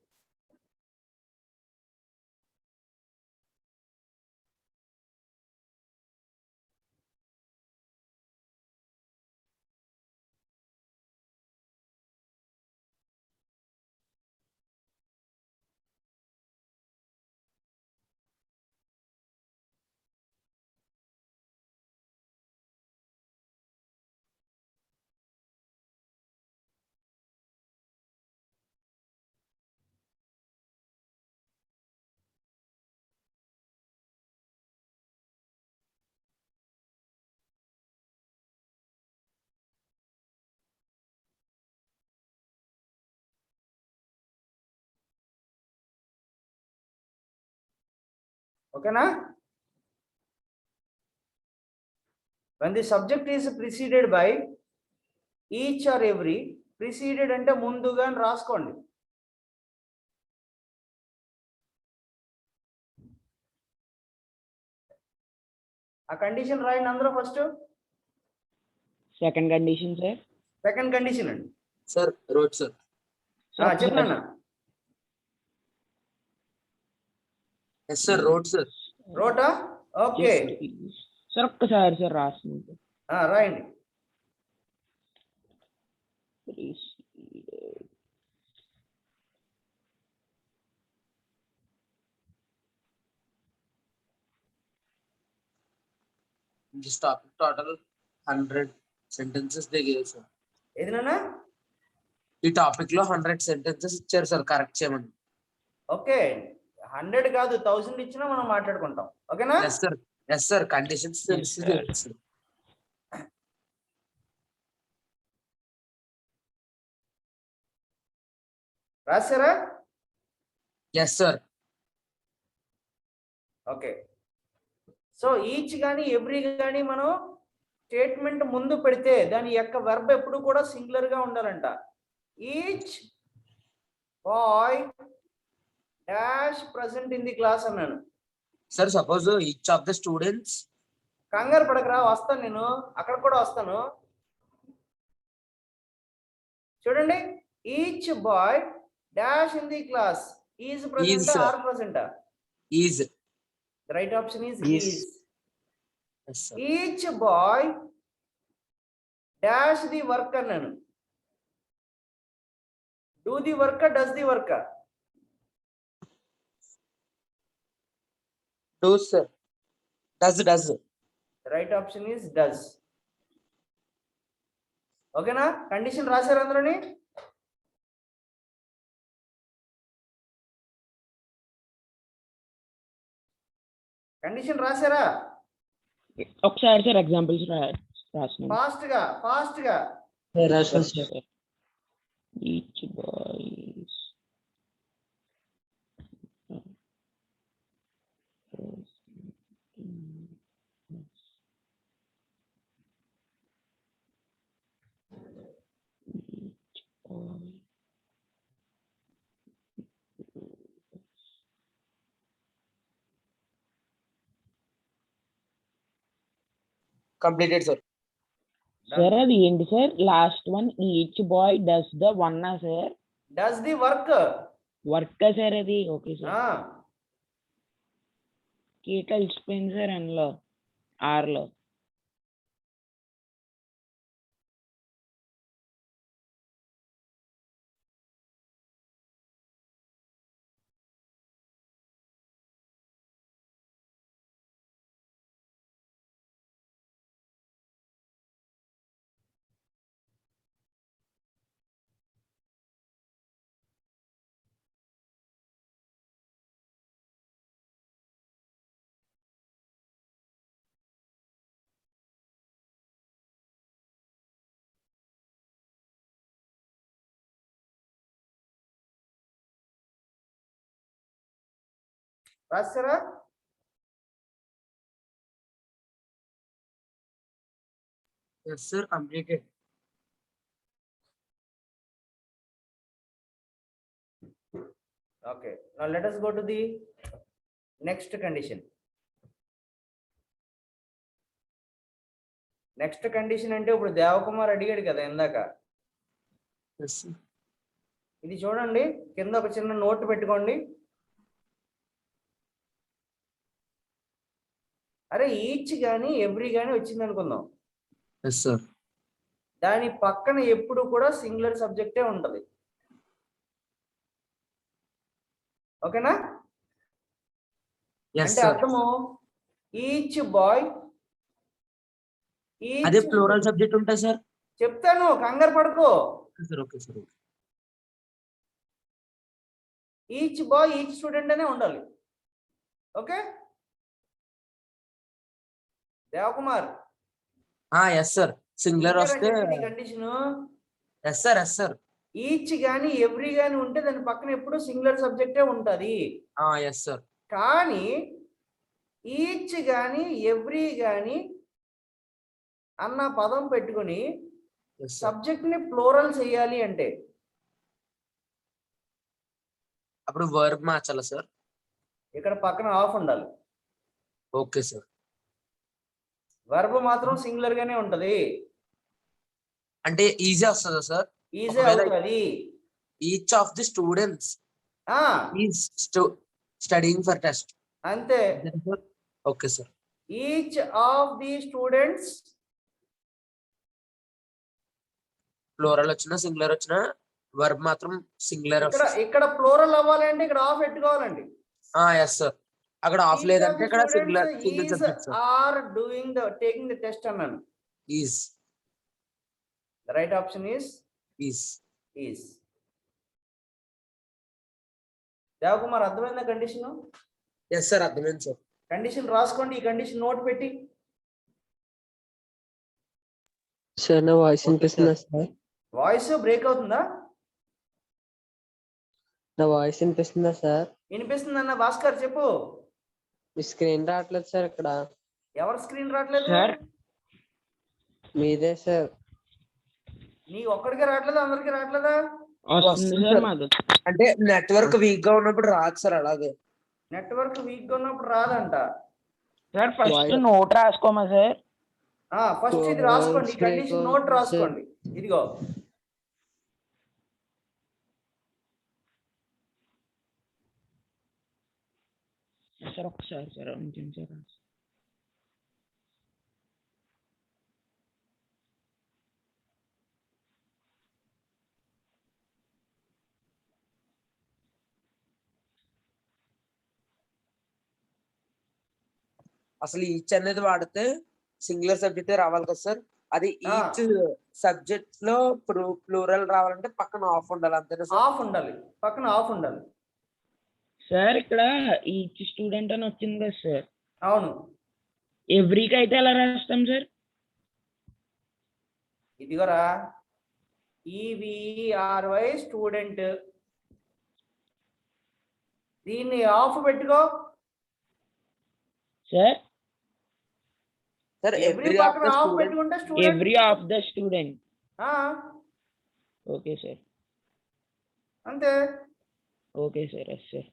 ఓకేనా? when the subject is preceded by each or every, preceded అంటే ముందుగా అని రాసుకోండి. ఆ కండిషన్ రాయండి అందరూ. First second condition sir. Second condition అండి. Sir wrote sir. చెప్పండి. Yes sir wrote sir. రోటా? ఓకే సార్ ఒక్కసారి సార్ రాస్తున్నాను. రాయండి. This topic total 100 sentences they gave sir. ఏదినా? ఈ టాపిక్ లో 100 sentences ఇచ్చారు సార్ కరెక్ట్ చేయమని. ఓకే, 100 కాదు 1000 ఇచ్చినా మనం మాట్లాడుకుంటాం. ఓకేనా? ఎస్ సార్ కండిషన్స్ తెలిసి sir. తెలుసు. రాశారా? Yes sir. Okay. So each కానీ ఎవ్రీ కానీ మనం స్టేట్మెంట్ ముందు పెడితే దాని యొక్క వెర్బ్ ఎప్పుడు కూడా సింగులర్ గా ఉండాలంట. Each boy dash present in the class అన్నాను. Sir suppose each of the students. కంగారు పడకరా, వస్తాను నేను, అక్కడ కూడా వస్తాను. చూడండి, each boy dash in the class is present sir. Are present? Is. The right option is Is. Is. Yes sir. Each boy dash the work అన్నాను. Do the work does the work? Does sir. Does. Right option is does. ఓకేనా? Condition రాశారు అందరూని? Condition రాశారా? ఒకసారి sir examples రాసిన fast గా each boys completed sir. Sir అది ఏంటి sir last one? Each boy does the one sir? Does the work. Work sir అది. ఓకే సార్, కలిసిపోయింది సార్ అందులో ఆర్లో. రాశారా? Yes sir completed. Okay, now let us go to the next condition. Next condition అంటే ఇప్పుడు దేవకుమార్ అడిగాడు కదా ఇందాక. Yes sir. ఇది చూడండి, కింద ఒక చిన్న నోట్ పెట్టుకోండి. అరే ఈచ్ కానీ ఎవ్రీ కానీ వచ్చింది అనుకుందాం. Yes sir. దాని పక్కన ఎప్పుడు కూడా సింగులర్ సబ్జెక్టే ఉంటది. ఓకేనా? ఎస్ అంటే సార్. అర్థము ఈచ్ బాయ్. అదే ప్లూరల్ సబ్జెక్ట్ ఉంటాయి సార్. చెప్తాను, కంగారు పడుకో. Sir okay sir. Each boy each student అనే ఉండాలి. Okay Devakumar? Yes sir. Singular వస్తే condition. Yes sir. Yes sir. Each గాని ఎవ్రీ గాని ఉంటే దాని పక్కన ఎప్పుడు సింగులర్ సబ్జెక్టే ఉంటది. Yes sir. కానీ ఈచ్ గాని ఎవ్రీ గాని అన్న పదం పెట్టుకుని సబ్జెక్ట్ ని ప్లూరల్ చేయాలి అంటే అప్పుడు వర్బ్ మార్చాలా సార్? ఇక్కడ పక్కన ఆఫ్ ఉండాలి. Okay sir. వర్బ్ మాత్రం సింగులర్ గానే ఉంటది. అంటే ఈజీ వస్తుందా సార్? ఈజీ అవుతుంది. Each of the students is studying for test. అంతే. Okay sir. Each of the students plural వచ్చినా సింగులర్ వచ్చినా వర్బ్ మాత్రం సింగులర్. ఇక్కడ ప్లూరల్ అవ్వాలి అంటే ఇక్కడ ఆఫ్ పెట్టుకోవాలండి. Yes sir. అక్కడ ఆఫ్ లేదంటే ఇక్కడ singular subject sir. Are doing the taking the test అన్నాను. Is. The right option is is. Devakumar అర్థమైందా కండిషన్? ఎస్ సార్, అర్థమైంది సార్. కండిషన్ రాసుకోండి, ఈ కండిషన్ నోట్ పెట్టి. సార్ నా వాయిస్ వినిపిస్తుందా సార్? వాయిస్ బ్రేక్ అవుతుందా? నా వాయిస్ వినిపిస్తుందా సార్? వినిపిస్తుందన్న భాస్కర్ చెప్పు. మీ స్క్రీన్ రావట్లేదు సార్ ఇక్కడ. ఎవరి స్క్రీన్ రావట్లేదు? సార్ మీదే సార్. నీ ఒక్కడికే రావట్లేదు, అందరికి రావట్లేదా? వస్తుంది సార్ మాది. అంటే నెట్వర్క్ వీక్ గా ఉన్నప్పుడు రాదు సార్. అలాగే నెట్వర్క్ వీక్ గా ఉన్నప్పుడు రాదంట. సార్ ఫస్ట్ నోట్ రాసుకోమా సార్? ఫస్ట్ ఇది రాసుకోండి, ఈ కండిషన్ నోట్ రాసుకోండి. ఇదిగో సార్ ఒకసారి సార్ ఉంచండి సార్. అసలు ఈచ్ అనేది వాడితే సింగులర్ సబ్జెక్ట్ రావాలి కదా సార్. అది ఈచ్ సబ్జెక్ట్ లో ప్లూరల్ రావాలంటే పక్కన ఆఫ్ ఉండాలి, అంతేనా సార్? ఆఫ్ ఉండాలి, పక్కన ఆఫ్ ఉండాలి. సార్ ఇక్కడ ఈచ్ స్టూడెంట్ అని వచ్చింది కదా సార్. అవును. ఎవ్రీకి అయితే ఎలా రాస్తాం సార్? ఇదిగోరా, EVRY స్టూడెంట్, దీన్ని ఆఫ్ పెట్టుకో సార్ సార్ ఎవ్రీ పక్కన ఆఫ్ పెట్టుకుంటే student. Every of the student. Okay sir. అంతే. Okay sir. Yes sir.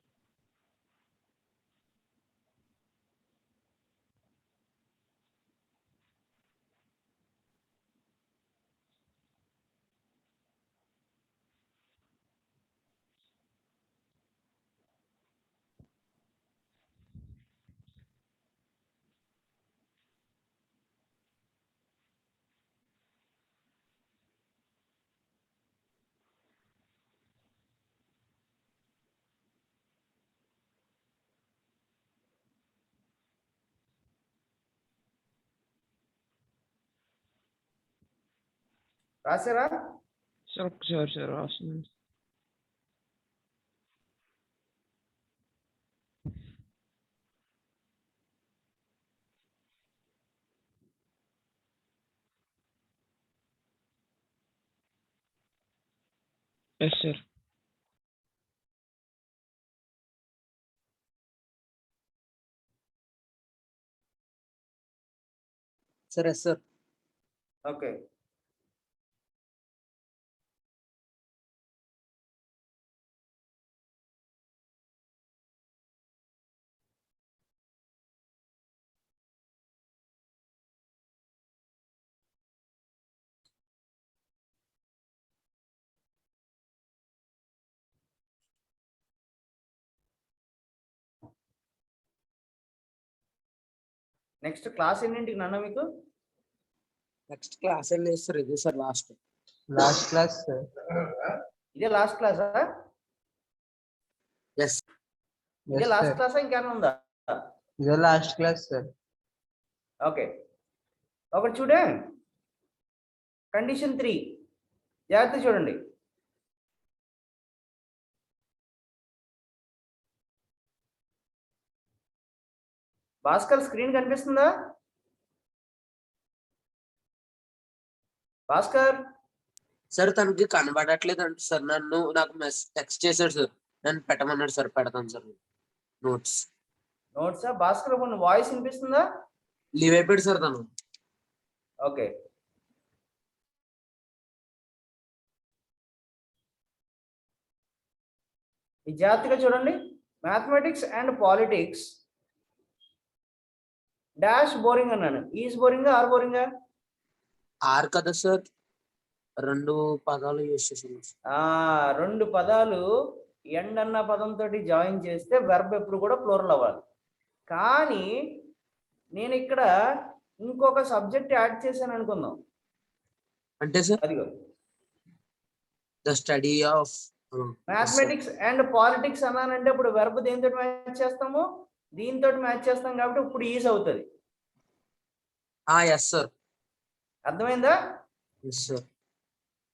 రాసారా? సార్ ఒకసారి సార్ రాస్తున్నాను. Yes sir. Sir yes sir. Okay. Next class ఎన్నింటికి నాన్న మీకు? నెక్స్ట్ క్లాస్ ఏం లేదు సార్, ఇదే సార్ లాస్ట్ క్లాస్ సార్. ఇదే లాస్ట్ క్లాసా? ఎస్. ఇదే లాస్ట్ క్లాసా ఇంకేమైనా ఉందా? ఇదే లాస్ట్ క్లాస్ సార్. ఓకే. ఒకటి చూడండి, కండిషన్ 3 జాగ్రత్త చూడండి. భాస్కర్ స్క్రీన్ కనిపిస్తుందా? భాస్కర్ సార్ తనకి కనబడట్లేదు అంటే సార్, నాకు టెక్స్ట్ చేశాడు సార్, నన్ను పెట్టమన్నాడు సార్. పెడతాను సార్ నోట్స్. నోట్సా? భాస్కర్ కొన్ని వాయిస్ వినిపిస్తుందా? లీవ్ అయిపోయాడు సార్ తను. ఓకే. ఈ జాగ్రత్తగా చూడండి. Mathematics and politics dash boring అన్నాను. ఈజ్ బోరింగా ఆర్ బోరింగా? ఆర్ కదా సార్, 2 పదాలు యూజ్ చేశాను. 2 పదాలు ఎండ్ అన్న పదంతో జాయిన్ చేస్తే వెర్బ్ ఎప్పుడు కూడా ప్లూరల్ అవ్వాలి. కానీ నేను ఇక్కడ ఇంకొక సబ్జెక్ట్ యాడ్ చేశాను అనుకుందాం. అంటే సార్ అదిగో the study of mathematics and politics అన్నానంటే ఇప్పుడు వెర్బ్ దేనితో మ్యాచ్ చేస్తాము? దీంతో మ్యాచ్ చేస్తాం కాబట్టి ఇప్పుడు ఈజ్ అవుతుంది. Yes sir. అర్థమైందా? Yes sir.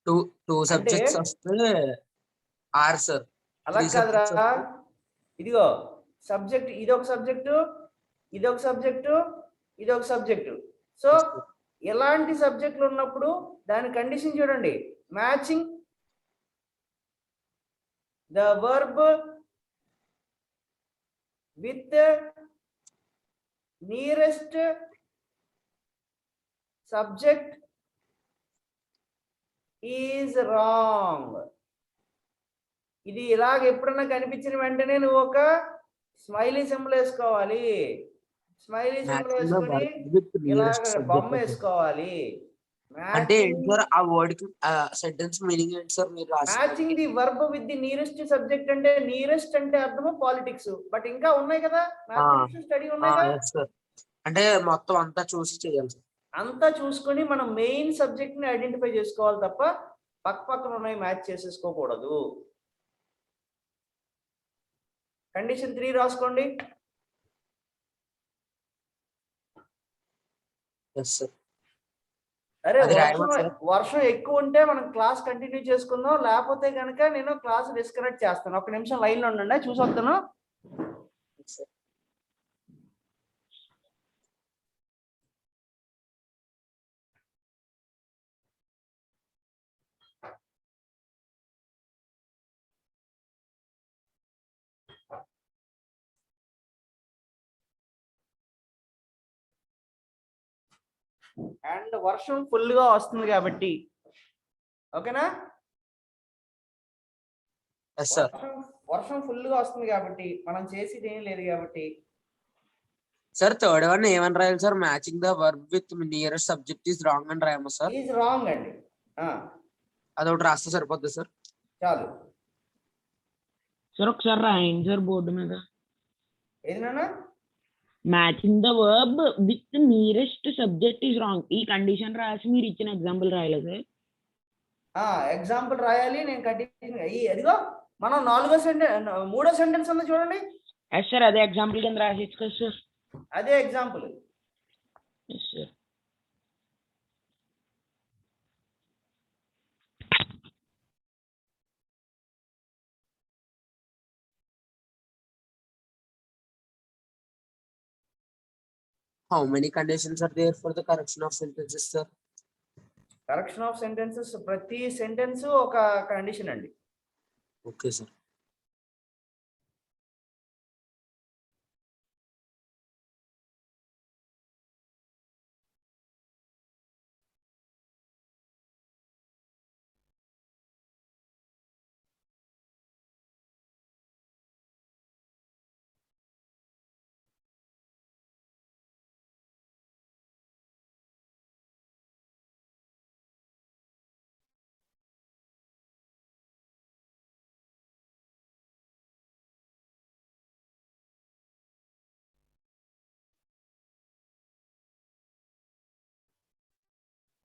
2 సబ్జెక్ట్స్ వస్తే ఆర్ సార్. అలా కాదురా, ఇదిగో సబ్జెక్ట్, ఇదొక సబ్జెక్టు, ఇదొక సబ్జెక్టు, ఇదొక సబ్జెక్టు. సో ఎలాంటి సబ్జెక్టులు ఉన్నప్పుడు దాని కండిషన్ చూడండి, matching the verb with nearest subject is wrong. ఇది ఇలాగ ఎప్పుడన్నా కనిపించిన వెంటనే నువ్వు ఒక స్మైలీ సింబల్ వేసుకోవాలి. స్మైలీ సింబల్ వేసుకొని ఇలాగ బొమ్మ వేసుకోవాలి. అంటే ఏంటి సార్ ఆ వర్డ్ కి సెంటెన్స్ మీనింగ్ ఏంటి సార్ మీరు matching the verb with the nearest subject అంటే నియరెస్ట్ అంటే అర్థము పాలిటిక్స్, బట్ ఇంకా ఉన్నాయి కదా మ్యాథమెటిక్స్ స్టడీ ఉన్నాయి కదా. అంటే మొత్తం అంతా చూసి చేయాలి సార్. అంతా చూసుకొని మనం మెయిన్ సబ్జెక్ట్ ని ఐడెంటిఫై చేసుకోవాలి తప్ప పక్క పక్కన ఉన్నాయి మ్యాచ్ చేసేసుకోకూడదు. కండిషన్ 3 రాసుకోండి. అరే వర్షం ఎక్కువ ఉంటే మనం క్లాస్ కంటిన్యూ చేసుకుందాం, లేకపోతే కనుక నేను క్లాస్ డిస్కనెక్ట్ చేస్తాను. ఒక నిమిషం లైన్ లో ఉండండి, చూసి వస్తాను. అండ్ వర్షం ఫుల్ గా వస్తుంది కాబట్టి ఓకేనా. వర్షం ఫుల్ గా వస్తుంది కాబట్టి మనం చేసేది ఏం లేదు కాబట్టి సార్ థర్డ్ వన్ ఏమని రాయాలి sir? Matching the verb with nearest subject is wrong అని రాయమా సార్? ఈజ్ రాంగ్ అండి. అదొకటి రాస్తే సరిపోద్ది సార్? చాలు సార్ ఒకసారి రాయండి సార్ బోర్డు మీద. ఏదైనా matching the verb with nearest subject is wrong, ఈ కండిషన్ రాసి మీరు ఇచ్చిన ఎగ్జాంపుల్ రాయలేదు సార్? ఎగ్జాంపుల్ రాయాలి. నేను కంటిన్యూ అదిగో మనం మూడో సెంటెన్స్ ఉంది చూడండి. ఎస్ సార్, అదే ఎగ్జాంపుల్ కింద రాసి కదా సార్. అదే example. Yes sir. How many conditions are there for the correction of sentences, sir? Correction of sentences, ప్రతి సెంటెన్స్ ఒక కండిషన్ అండి. Okay, sir.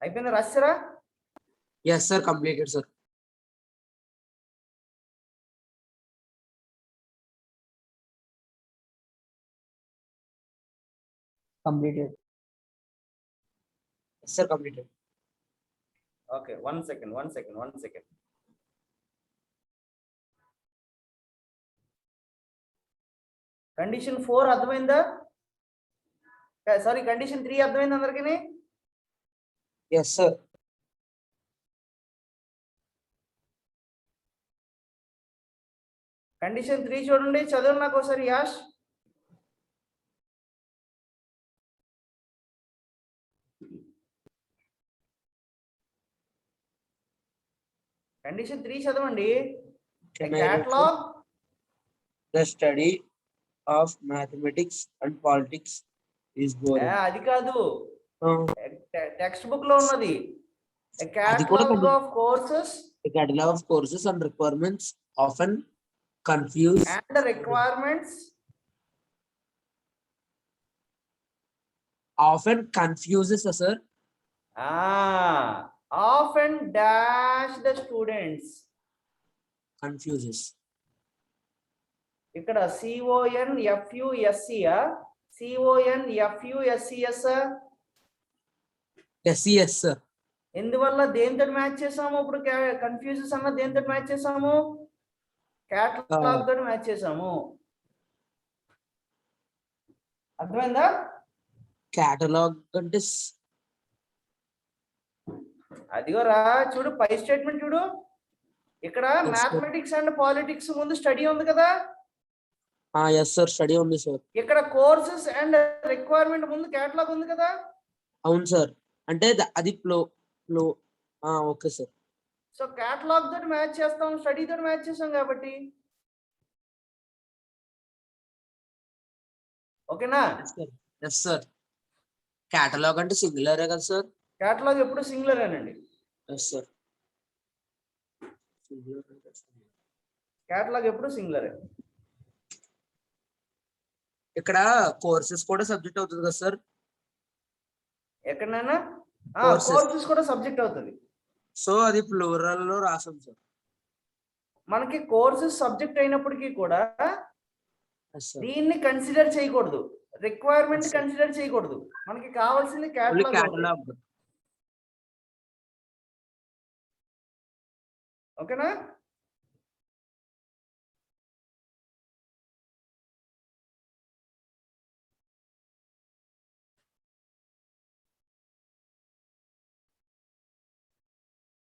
అయిపోయింది, రాస్తారా? Yes, sir. Completed, sir. Completed. Yes, sir. Completed. Okay, one second. Condition 4 అర్థమైందా? Sorry, condition 3 అర్థమైంది అందరికీ? Yes, sir. Condition 3 చూడండి, చదవండి నాకు ఒకసారి యాష్. కండిషన్ 3 చదవండి. Catalog the study of mathematics and politics is boring. అది కాదు, టెక్స్ట్ బుక్ లో ఉన్నది. A catalog of courses. A catalog of courses and requirements often confuse. And the requirements often confuses us, sir. Often dash the students. Confuses. ఇక్కడ CONFUSC CONFUSCS. Yes, sir. ఎందువల్ల దేంతో match చేసాము? ఇప్పుడు confuses అన్న దేంతో match చేసాము? Catalogue తోటి match చేసాము. అర్థమైందా? కేటలాగ్ అంటే అదిగోరా చూడు, పై స్టేట్మెంట్ చూడు. ఇక్కడ Yes, sir. Mathematics and politics ముందు స్టడీ ఉంది కదా, ఎస్ సార్ స్టడీ ఉంది సార్. ఇక్కడ కోర్సెస్ అండ్ రిక్వైర్మెంట్ ముందు కేటలాగ్ ఉంది కదా. అవును సార్, అంటే అది flow okay sir. So catalogue తోటి మ్యాచ్ చేస్తాం, స్టడీ తోటి మ్యాచ్ చేస్తాం కాబట్టి. ఓకేనా? Yes sir. కేటలాగ్ అంటే సింగులరే కదా సార్? కేటలాగ్ ఎప్పుడు సింగులర్ అనండి. Yes sir. కేటలాగ్ ఎప్పుడు సింగులరే. ఇక్కడ కోర్సెస్ కూడా సబ్జెక్ట్ అవుతుంది కదా సార్? ఎక్కడైనా Courses. కోర్సెస్ కూడా సబ్జెక్ట్ అవుతుంది. సో అది ప్లూరల్ లో రాసాం సార్. మనకి కోర్సెస్ సబ్జెక్ట్ అయినప్పటికీ కూడా ఎస్ సార్. దీన్ని కన్సిడర్ చేయకూడదు, రిక్వైర్మెంట్ Yes, sir. కన్సిడర్ చేయకూడదు. మనకి కావాల్సింది ఓన్లీ కేటలాగ్. కేటలాగ్. ఓకేనా?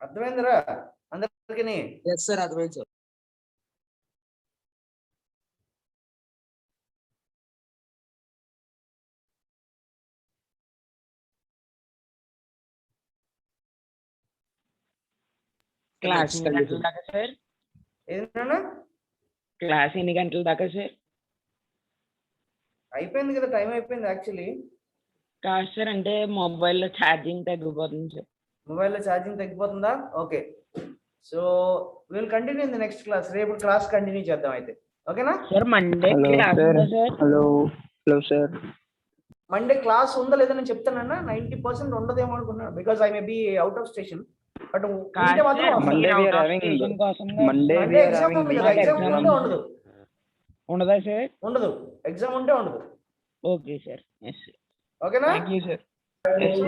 అర్థమైందిరా అందరికి? ఎస్ సార్ అర్థమైంది సార్. క్లాస్ ఎన్ని గంటల దాకా సార్? ఏదైనా క్లాస్ ఎన్ని గంటల దాకా సార్? అయిపోయింది కదా, టైం అయిపోయింది యాక్చువల్లీ. కాదు సార్, అంటే మొబైల్లో ఛార్జింగ్ తగ్గిపోతుంది సార్. మొబైల్లో ఛార్జింగ్ తగ్గిపోతుందా? Okay, so will continue in the next class. రేపు క్లాస్ కంటిన్యూ చేద్దాం అయితే. ఓకేనా సార్ మండే క్లాస్ ఉందా sir? Hello sir. Monday class ఉందా లేదా నేను చెప్తానన్నా. 90% ఉండదేమో అనుకున్నాను, because I may be out of station. But ఉంటే మాత్రం Monday we are having Monday we are exam having ఉంది కదా, ఎగ్జామ్ exam ఉంటే ఉంది. ఉండదు. ఉండదా సార్? ఉండదు, ఎగ్జామ్ ఉంటే ఉండదు. Okay sir. Yes sir. ఓకేనా? Thank you sir.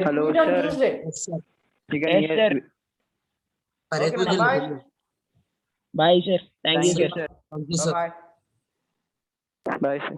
Hello, Meet on sir. Tuesday. Yes sir. You can Yes, hear- sir. సరే Okay, కుదిరింది. bye. Bye sir. Thank you Thank you, sir. sir. Thank you sir. Bye. Bye, sir.